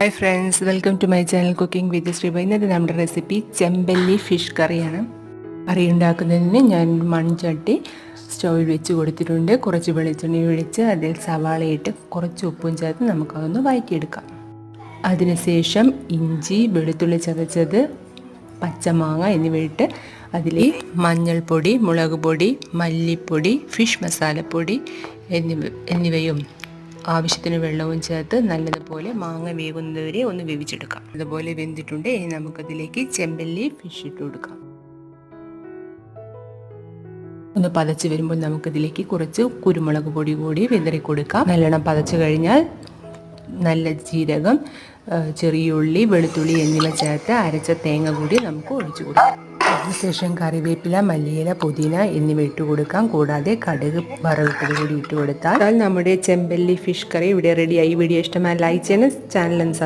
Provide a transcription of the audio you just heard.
Hi friends, welcome to my channel cooking with Sreeba. ഇന്നത്തെ നമ്മുടെ recipe ചെമ്പല്ലി ഫിഷ് കറിയാണ്. കറി ഉണ്ടാക്കുന്നതിന് ഞാൻ മൺചട്ടി സ്റ്റൗവിൽ വെച്ച് കൊടുത്തിട്ടുണ്ട്. കുറച്ച് വെളിച്ചെണ്ണ ഒഴിച്ച് അതിൽ സവാളയിട്ട് കുറച്ച് ഉപ്പും ചേർത്ത് നമുക്കതൊന്ന് വഴറ്റിയെടുക്കാം. അതിനുശേഷം ഇഞ്ചി, വെളുത്തുള്ളി ചതച്ചത്, പച്ചമാങ്ങ എന്നിവയിട്ട് അതിൽ മഞ്ഞൾപ്പൊടി, മുളക് പൊടി, മല്ലിപ്പൊടി, ഫിഷ് മസാലപ്പൊടി എന്നിവയും ആവശ്യത്തിന് വെള്ളവും ചേർത്ത് നല്ലതുപോലെ മാങ്ങ വേകുന്നതുവരെ ഒന്ന് വേവിച്ചെടുക്കാം. അതുപോലെ വെന്തിട്ടുണ്ട്. ഇനി നമുക്കതിലേക്ക് ചെമ്പല്ലി ഫിഷ് ഇട്ട് കൊടുക്കാം. ഒന്ന് പതച്ച് വരുമ്പോൾ നമുക്കതിലേക്ക് കുറച്ച് കുരുമുളക് പൊടി കൂടി വിതറി കൊടുക്കാം. നല്ലോണം പതച്ച് കഴിഞ്ഞാൽ നല്ല ജീരകം, ചെറിയ ഉള്ളി, വെളുത്തുള്ളി എന്നിവ ചേർത്ത് അരച്ച തേങ്ങ കൂടി നമുക്ക് ഒഴിച്ചു കൊടുക്കാം. അതിനുശേഷം കറിവേപ്പില, മല്ലിയില, പുതിന എന്നിവ ഇട്ട് കൊടുക്കാം. കൂടാതെ കടുക് വറവിട്ടത് കൂടി ഇട്ട് കൊടുത്താൽ നമ്മുടെ ചെമ്പല്ലി ഫിഷ് കറി ഇവിടെ റെഡിയായി. വീഡിയോ ഇഷ്ടമായി ലൈക്ക് ചെയ്യണം, ചാനൽ